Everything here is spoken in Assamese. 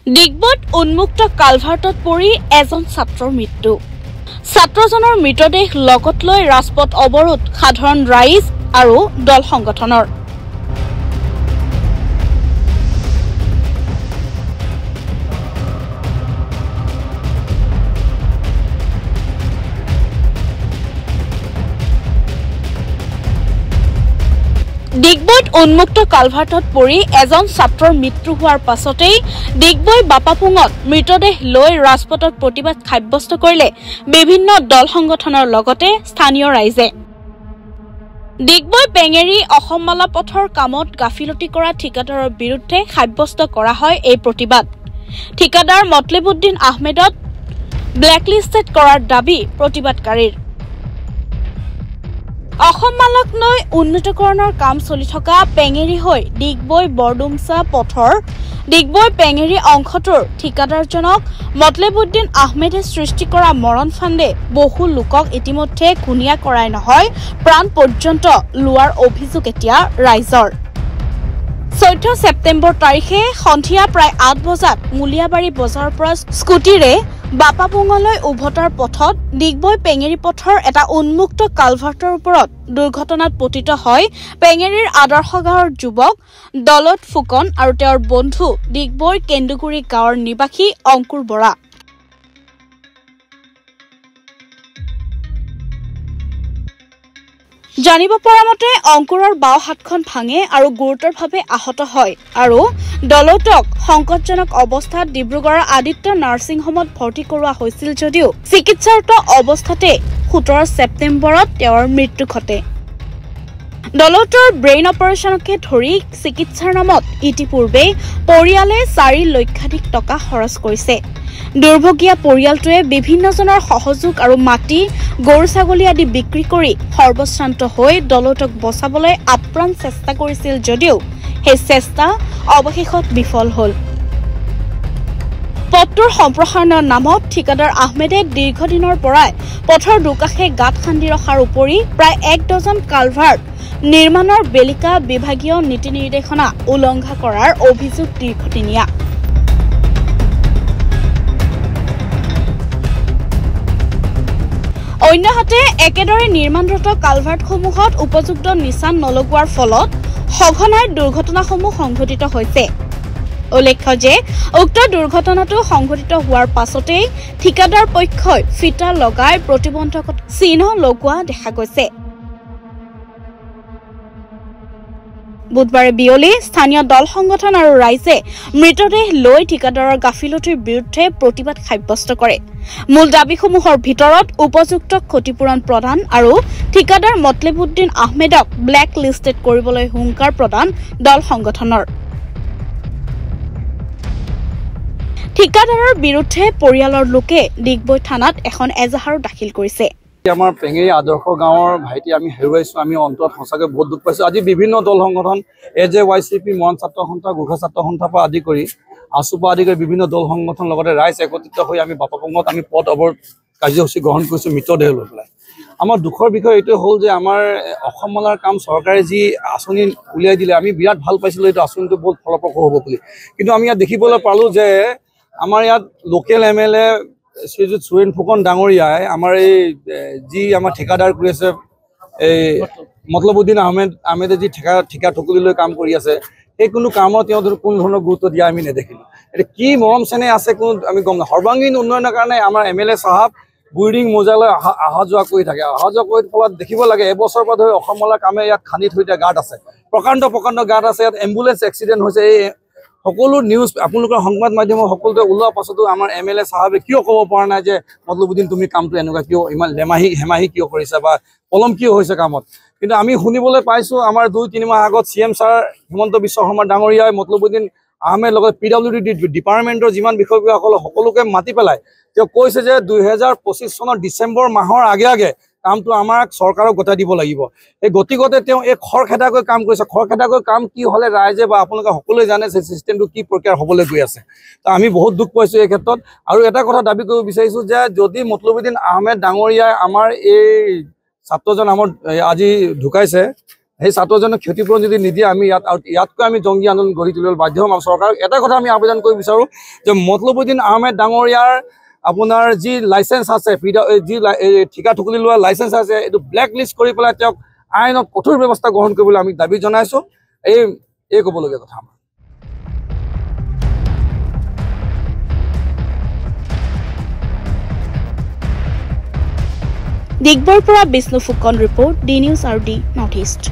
ডিগবৈত উন্মুক্ত কালভাৰ্টত পৰি এজন ছাত্ৰৰ মৃত্যু। ছাত্ৰজনৰ মৃতদেহ লগত লৈ ৰাজপথ অৱৰোধ সাধাৰণ ৰাইজ আৰু দল সংগঠনৰ। ডিগবৈত উন্মুক্ত কালভাৰ্টত পৰি এজন ছাত্ৰৰ মৃত্যু হোৱাৰ পাছতেই ডিগবৈ বাপাপুঙত মৃতদেহ লৈ ৰাজপথত প্ৰতিবাদ সাব্যস্ত কৰিলে বিভিন্ন দল সংগঠনৰ লগতে স্থানীয় ৰাইজে। ডিগবৈ পেঙেৰী অসম মালা পথৰ কামত গাফিলতি কৰা ঠিকাদাৰৰ বিৰুদ্ধে সাব্যস্ত কৰা হয় এই প্ৰতিবাদ। ঠিকাদাৰ মতলেবুদ্দিন আহমেদক ব্লেকলিষ্টেড কৰাৰ দাবী প্ৰতিবাদকাৰীৰ। অসম মালাক লৈ উন্নতকৰণৰ কাম চলি থকা পেঙেৰী হৈ ডিগবৈ বৰডুমচা পথৰ ডিগবৈ পেঙেৰী অংশটোৰ ঠিকাদাৰজনক মতলেবুদ্দিন আহমেদে সৃষ্টি কৰা মৰণ ফান্দে বহু লোকক ইতিমধ্যে খুনীয়া কৰাই নহয় প্ৰাণ পৰ্যন্ত লোৱাৰ অভিযোগ এতিয়া ৰাইজৰ। 14 ছেপ্টেম্বৰ তাৰিখে সন্ধিয়া প্ৰায় 8 বজাত মুলিয়াবাৰী বজাৰৰ পৰা স্কুটিৰে বাপাপুঙলৈ উভতাৰ পথত ডিগবৈ পেঙেৰী পথৰ এটা উন্মুক্ত কালভাৰ্টৰ ওপৰত দুৰ্ঘটনাত পতিত হয় পেঙেৰীৰ আদৰ্শ গাঁৱৰ যুৱক দলত ফুকন আৰু তেওঁৰ বন্ধু ডিগবৈৰ কেন্দুগুৰি গাঁৱৰ নিবাসী অংকুৰ বৰা। জানিব পৰা মতে অংকুৰৰ বাও হাতখন ভাঙে আৰু গুৰুতৰভাৱে আহত হয় আৰু দলতক সংকটজনক অৱস্থাত ডিব্ৰুগড়ৰ আদিত্য নাৰ্ছিং হোমত ভৰ্তি কৰোৱা হৈছিল যদিও চিকিৎসাৰত অৱস্থাতে 17 ছেপ্টেম্বৰত তেওঁৰ মৃত্যু ঘটে। দলতৰ ব্ৰেইন অপাৰেশ্যনকে ধৰি চিকিৎসাৰ নামত ইতিপূৰ্বে পৰিয়ালে 4 লক্ষাধিক টকা খৰচ কৰিছে। দুৰ্ভগীয়া পৰিয়ালটোৱে বিভিন্নজনৰ সহযোগ আৰু মাটি গৰু ছাগলী আদি বিক্ৰী কৰি সৰ্বশ্ৰান্ত হৈ দলতক বচাবলৈ আপ্ৰাণ চেষ্টা কৰিছিল যদিও সেই চেষ্টা অৱশেষত বিফল হ'ল। পথটোৰ সম্প্ৰসাৰণৰ নামত ঠিকাদাৰ আহমেদে দীৰ্ঘদিনৰ পৰাই পথৰ দুকাষে গাঁত খান্দি ৰখাৰ উপৰি প্ৰায় 1 ডজন কালভাৰ্ট নিৰ্মাণৰ বেলিকা বিভাগীয় নীতি নিৰ্দেশনা উলংঘা কৰাৰ অভিযোগ দীৰ্ঘদিনীয়া। অন্যহাতে একেদৰে নিৰ্মাণৰত কালভাৰ্টসমূহত উপযুক্ত নিচান নলগোৱাৰ ফলত সঘনাই দুৰ্ঘটনাসমূহ সংঘটিত হৈছে। উল্লেখ্য যে উক্ত দুৰ্ঘটনাটো সংঘটিত হোৱাৰ পাছতেই ঠিকাদাৰ পক্ষই ফিটা লগাই প্ৰতিবন্ধক চিহ্ন লগোৱা দেখা গৈছে। বুধবাৰে বিয়লি স্থানীয় দল সংগঠন আৰু ৰাইজে মৃতদেহ লৈ ঠিকাদাৰৰ গাফিলতিৰ বিৰুদ্ধে প্ৰতিবাদ সাব্যস্ত কৰে। মূল দাবীসমূহৰ ভিতৰত উপযুক্ত ক্ষতিপূৰণ প্ৰদান আৰু ঠিকাদাৰ মতলেবুদ্দিন আহমেদক ব্লেক লিষ্টেড কৰিবলৈ হুংকাৰ প্ৰদান দল সংগঠনৰ। ঠিকাদাৰৰ বিৰুদ্ধে পৰিয়ালৰ লোকে ডিগবৈ থানাত এখন এজাহাৰো দাখিল কৰিছে। আমাৰ পেঙেৰী আদৰ্শ গাঁৱৰ ভাইটি আমি হেৰুৱাইছো। আমি অন্তত সঁচাকৈ বহুত দুখ পাইছো। আজি বিভিন্ন দল সংগঠন AJYCP মৰাণ ছাত্ৰ সন্থা গোৰ্খা ছাত্ৰ সন্থাৰ পৰা আদি কৰি আছুপা আদি কৰি বিভিন্ন দল সংগঠন লগতে ৰাইজ একত্ৰিত হৈ আমি বাপাপুঙত আমি পথ অৱৰোধ কাৰ্যসূচী গ্ৰহণ কৰিছো মৃতদেহ লৈ পেলাই। আমাৰ দুখৰ বিষয় এইটো হ'ল যে আমাৰ অসম মালাৰ কাম চৰকাৰে যি আঁচনি উলিয়াই দিলে আমি বিৰাট ভাল পাইছিলো, এইটো আঁচনিটো বহুত ফলপ্ৰসূ হ'ব বুলি। কিন্তু আমি ইয়াত দেখিবলৈ পালো যে আমাৰ ইয়াত লোকেল MLA শ্ৰীযুত সুৰেন ফুকন ডাঙৰীয়াই আমাৰ এই যি আমাৰ ঠিকাদাৰ কৰি আছে এই মতলবুদ্দিন আহমেদে যি ঠিকা ঠুকুলি লৈ কাম কৰি আছে সেই কোনো কামত তেওঁ কোনো ধৰণৰ গুৰুত্ব দিয়া আমি নেদেখিলোঁ। এতিয়া কি মৰম চেনেহ আছে কোনো আমি গম নাপাওঁ। সৰ্বাংগীন উন্নয়নৰ কাৰণে আমাৰ MLA চাহাব বুইডিং মোজালৈ অহা যোৱা কৰি থাকে। অহা যোৱা কৰি ফলত দেখিব লাগে এবছৰৰ পৰা ধৰি অসম মালাৰ কামে ইয়াত খান্দি থৈ দিয়া গাঁত আছে, প্ৰকাণ্ড গাঁত আছে। ইয়াত এম্বুলেঞ্চ এক্সিডেণ্ট হৈছে। এই সকলো নিউজ আপোনালোকৰ সংবাদ মাধ্যমৰ সকলোতে ওলোৱাৰ পাছতো আমাৰ MLA চাহাবে কিয় ক'ব পৰা নাই যে মতলবুদ্দিন তুমি কামটো এনেকুৱা কিয় ইমান হেমাহি কিয় কৰিছা বা পলম কিয় হৈছে কামত। কিন্তু আমি শুনিবলৈ পাইছোঁ আমাৰ 2-3 মাহ আগত CM ছাৰ হিমন্ত বিশ্ব শৰ্মা ডাঙৰীয়াই মতলবুদ্দিন আহমেদ লগত PWD ডিপাৰ্টমেণ্টৰ যিমান বিষয়ববীয়াসকল সকলোকে মাতি পেলাই তেওঁ কৈছে যে 2025 চনৰ ডিচেম্বৰ মাহৰ আগে কামটো আমাক চৰকাৰক গতাই দিব লাগিব। এই গতিগতে তেওঁ এই খৰখেদাকৈ কাম কৰিছে। খৰখেদাকৈ কাম কি হ'লে ৰাইজে বা আপোনালোকে সকলোৱে জানে যে চিষ্টেমটো কি প্ৰক্ৰিয়া হ'বলৈ গৈ আছে। তো আমি বহুত দুখ পাইছোঁ এই ক্ষেত্ৰত। আৰু এটা কথা দাবী কৰিব বিচাৰিছোঁ যে যদি মতলবুদ্দিন আহমেদ ডাঙৰীয়াই আমাৰ এই ছাত্ৰজন আমাৰ আজি ঢুকাইছে সেই ছাত্ৰজনক ক্ষতিপূৰণ যদি নিদিয়ে আমি ইয়াতকৈ আমি জংগী আন্দোলন গঢ়ি তুলিবলৈ বাধ্য হ'ম। আৰু চৰকাৰক এটা কথা আমি আবেদন কৰিব বিচাৰোঁ যে মতলবুদ্দিন আহমেদ ডাঙৰীয়াৰ আপোনাৰ যি লাইচেঞ্চ আছে যি ঠিকা ঠুকলি লোৱা লাইচেঞ্চ আছে এইটো ব্লেক লিষ্ট কৰি পেলাই তেওঁক আইনত কঠোৰ ব্যৱস্থা গ্ৰহণ কৰিবলৈ আমি দাবী জনাইছোঁ। এই ক'বলগীয়া কথা আমাৰ। ডিগবৈৰ পৰা Bishnu Phukan report, the news আৰু ডি নৰ্থ ইষ্ট।